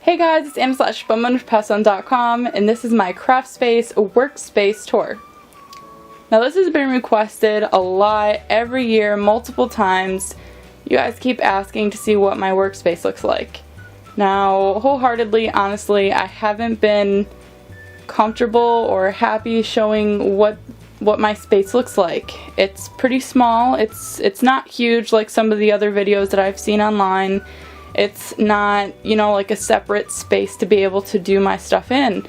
Hey guys, it's Anna/bowman.com, and this is my craft space workspace tour. Now this has been requested a lot every year, multiple times. You guys keep asking to see what my workspace looks like. Now, wholeheartedly, honestly, I haven't been comfortable or happy showing what my space looks like. It's pretty small. It's not huge like some of the other videos that I've seen online. It's not, you know, like a separate space to be able to do my stuff in.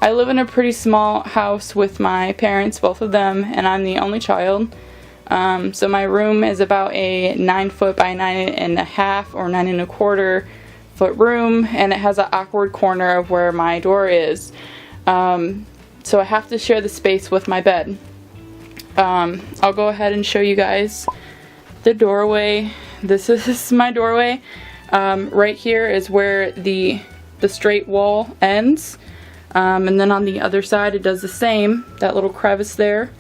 I live in a pretty small house with my parents, both of them, and I'm the only child. So my room is about a 9 foot by 9.5 or 9.25 foot room, and it has an awkward corner of where my door is. So I have to share the space with my bed. I'll go ahead and show you guys the doorway. This is my doorway. Right here is where the straight wall ends, and then on the other side it does the same, that little crevice there,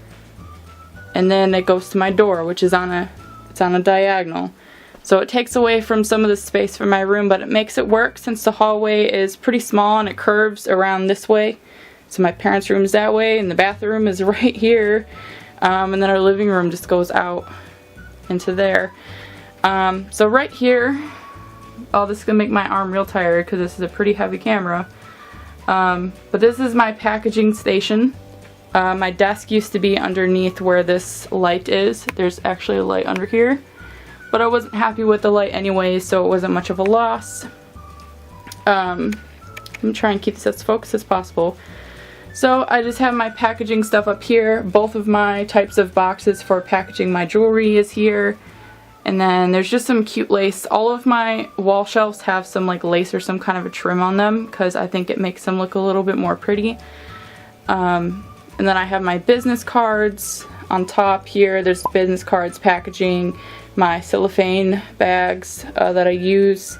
and then it goes to my door, which is on a diagonal. So it takes away from some of the space from my room, but it makes it work since the hallway is pretty small and it curves around this way. So my parents' room is that way, and the bathroom is right here, and then our living room just goes out into there. So right here, oh, this is gonna make my arm real tired because this is a pretty heavy camera. But this is my packaging station. My desk used to be underneath where this light is. There's actually a light under here, but I wasn't happy with the light anyway, so it wasn't much of a loss. I'm trying to keep this as focused as possible. So I just have my packaging stuff up here. Both of my types of boxes for packaging my jewelry is here. And then there's just some cute lace. All of my wall shelves have some like lace or some kind of a trim on them because I think it makes them look a little bit more pretty. And then I have my business cards on top here. There's business cards, packaging, my cellophane bags that I use,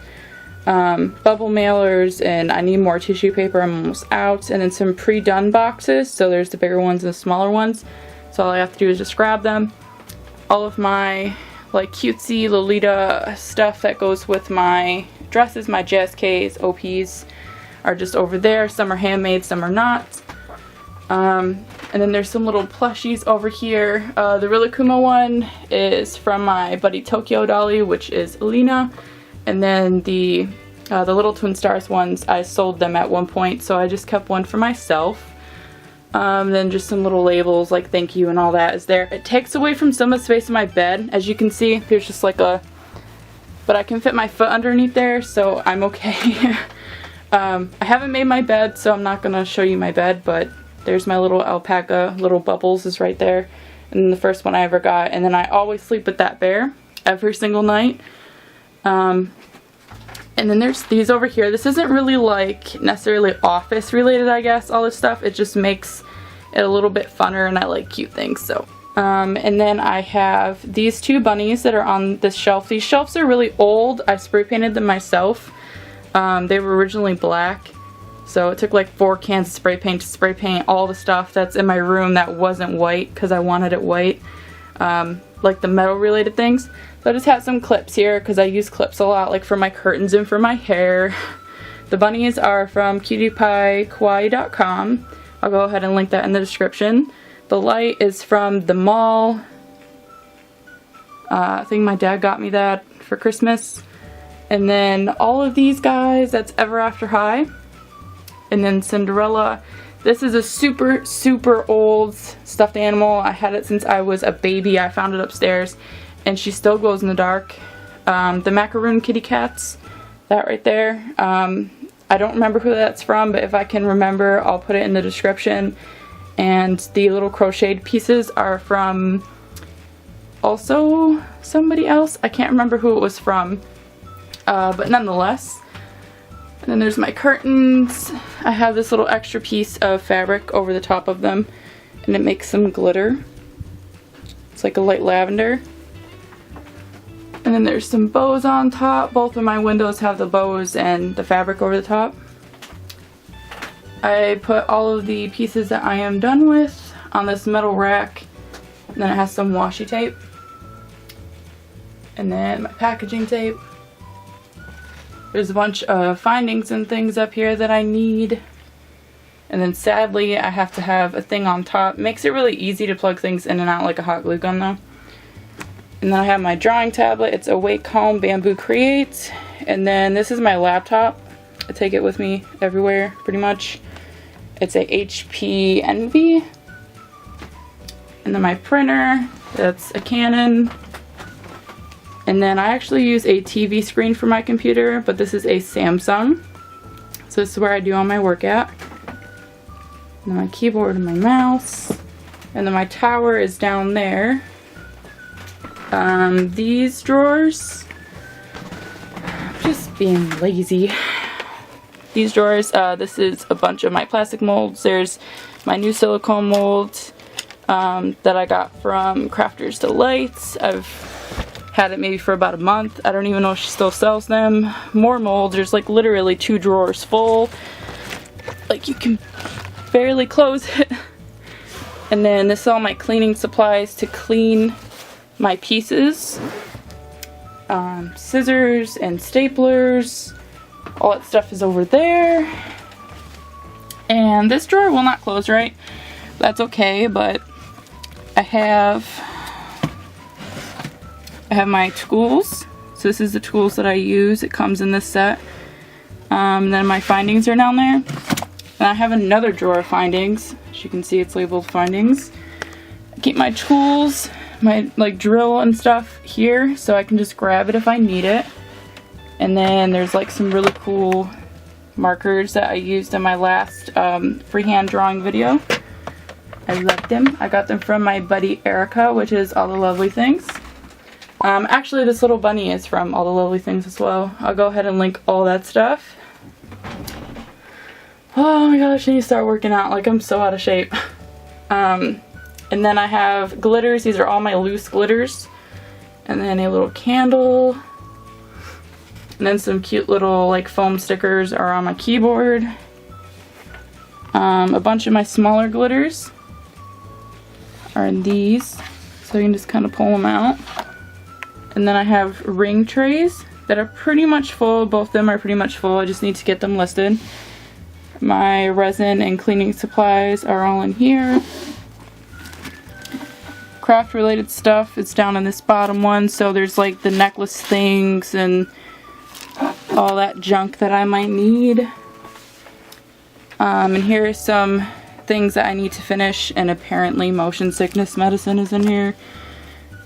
bubble mailers, and I need more tissue paper. I'm almost out. And then some pre-done boxes. So there's the bigger ones and the smaller ones. So all I have to do is just grab them. All of my like cutesy Lolita stuff that goes with my dresses, my JSKs, OPs are just over there. Some are handmade, some are not. And then there's some little plushies over here. The Rilakkuma one is from my buddy Tokyo Dolly, which is Alina. And then the little Twin Stars ones, I sold them at one point, so I just kept one for myself. Then just some little labels like thank you and all that is there. It takes away from some of the space in my bed. As you can see, there's just like a, but I can fit my foot underneath there, so I'm okay. I haven't made my bed, so I'm not gonna show you my bed, but there's my little alpaca, little bubbles is right there. And then the first one I ever got, and then I always sleep with that bear every single night. And then there's these over here. This isn't really like necessarily office related, I guess, all this stuff. It just makes it a little bit funner, and I like cute things, so. And then I have these two bunnies that are on this shelf. These shelves are really old. I spray painted them myself. They were originally black, so it took like 4 cans of spray paint to spray paint all the stuff that's in my room that wasn't white because I wanted it white, like the metal related things. So I just have some clips here because I use clips a lot, like for my curtains and for my hair. The bunnies are from cutiepie.kawaii.com. I'll go ahead and link that in the description. The light is from the mall. I think my dad got me that for Christmas. And then all of these guys, that's Ever After High. And then Cinderella. This is a super, super old stuffed animal. I had it since I was a baby. I found it upstairs. And she still glows in the dark. The macaroon kitty cats, that right there. I don't remember who that's from, but if I can remember, I'll put it in the description. And the little crocheted pieces are from also somebody else. I can't remember who it was from, but nonetheless. And then there's my curtains. I have this little extra piece of fabric over the top of them, and it makes some glitter. It's like a light lavender. And then there's some bows on top. Both of my windows have the bows and the fabric over the top. I put all of the pieces that I am done with on this metal rack. And then it has some washi tape. And then my packaging tape. There's a bunch of findings and things up here that I need. And then sadly, I have to have a thing on top. Makes it really easy to plug things in and out like a hot glue gun though. And then I have my drawing tablet. It's a Wacom Bamboo Create. And then this is my laptop. I take it with me everywhere, pretty much. It's a HP Envy. And then my printer, that's a Canon. And then I actually use a TV screen for my computer, but this is a Samsung. So this is where I do all my work at. And then my keyboard and my mouse. And then my tower is down there. These drawers, I'm just being lazy. These drawers, this is a bunch of my plastic molds. There's my new silicone mold that I got from Crafter's Delights. I've had it maybe for about a month. I don't even know if she still sells them. More molds. There's like literally 2 drawers full. Like you can barely close it. And then this is all my cleaning supplies to clean my pieces. Scissors and staplers. All that stuff is over there. And this drawer will not close right. That's okay, but I have my tools. So this is the tools that I use. It comes in this set. Then my findings are down there. And I have another drawer of findings. As you can see, it's labeled findings. I keep my tools, my like drill and stuff here, so I can just grab it if I need it. And then there's like some really cool markers that I used in my last freehand drawing video. I love them. I got them from my buddy Erica, which is All the Lovely Things. Actually, this little bunny is from All the Lovely Things as well. I'll go ahead and link all that stuff. Oh my gosh, I need to start working out. Like, I'm so out of shape. And then I have glitters. These are all my loose glitters. And then a little candle. And then some cute little like foam stickers are on my keyboard. A bunch of my smaller glitters are in these. So you can just kind of pull them out. And then I have ring trays that are pretty much full. Both of them are pretty much full. I just need to get them listed. My resin and cleaning supplies are all in here. Craft related stuff is down in this bottom one. So there's like the necklace things and all that junk that I might need. And here are some things that I need to finish, and apparently motion sickness medicine is in here.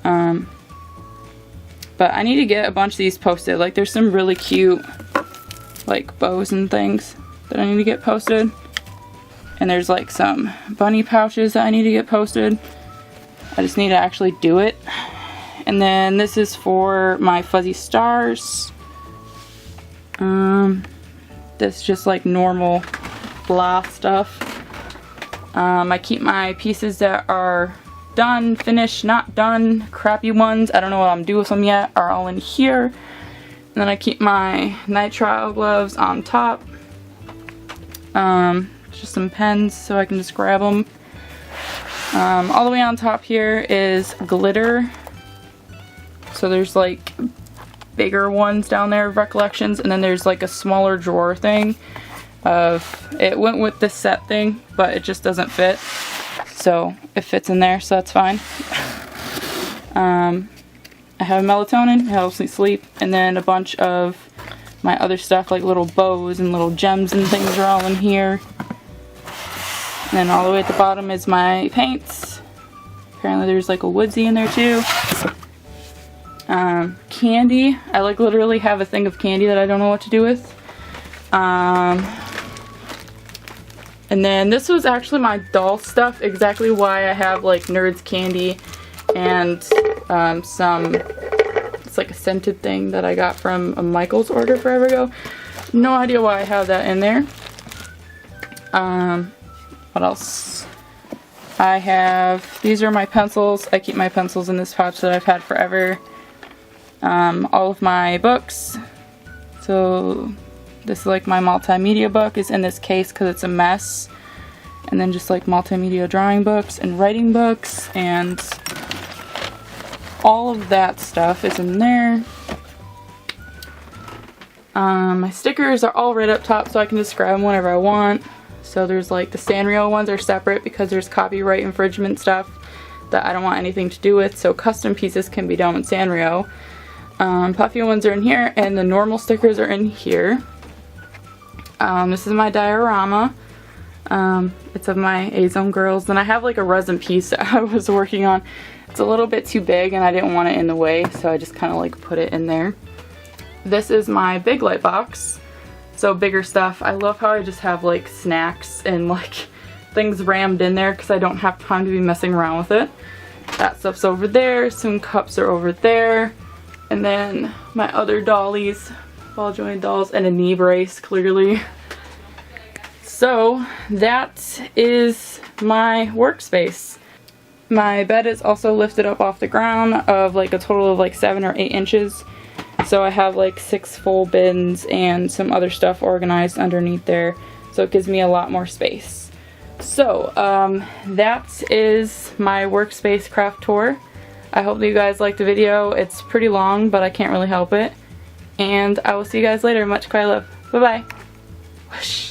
But I need to get a bunch of these posted. Like there's some really cute like bows and things that I need to get posted. And there's like some bunny pouches that I need to get posted. I just need to actually do it. And then this is for my fuzzy stars. That's just like normal blah stuff. I keep my pieces that are done, finished, not done, crappy ones, I don't know what I'm doing with them yet, are all in here. And then I keep my nitrile gloves on top. Just some pens so I can just grab them. All the way on top here is glitter. So there's like bigger ones down there of recollections, and then there's like a smaller drawer thing of, it went with this set thing, but it just doesn't fit, so it fits in there, so that's fine. I have melatonin, it helps me sleep, and then a bunch of my other stuff like little bows and little gems and things are all in here. And then all the way at the bottom is my paints. Apparently there's like a woodsy in there too. Candy. I like literally have a thing of candy that I don't know what to do with. And then this was actually my doll stuff, exactly why I have like Nerds candy and some, it's like a scented thing that I got from a Michael's order forever ago. No idea why I have that in there. What else? I have, these are my pencils. I keep my pencils in this pouch that I've had forever. All of my books. So this is like my multimedia book is in this case because it's a mess. And then just like multimedia drawing books and writing books and all of that stuff is in there. My stickers are all right up top so I can just grab them whenever I want. So there's like the Sanrio ones are separate because there's copyright infringement stuff that I don't want anything to do with, so custom pieces can be done with Sanrio. Puffy ones are in here, and the normal stickers are in here. This is my diorama. It's of my A-Zone girls. Then I have like a resin piece that I was working on. It's a little bit too big and I didn't want it in the way, so I just kind of like put it in there. This is my big light box. So bigger stuff. I love how I just have like snacks and like things rammed in there because I don't have time to be messing around with it. That stuff's over there. Some cups are over there. And then my other dollies, ball jointed dolls, and a knee brace, clearly. So that is my workspace. My bed is also lifted up off the ground of like a total of like 7 or 8 inches. So I have like 6 full bins and some other stuff organized underneath there. So it gives me a lot more space. So that is my workspace craft tour. I hope that you guys liked the video. It's pretty long, but I can't really help it. And I will see you guys later. Much cry love. Bye bye. Whoosh.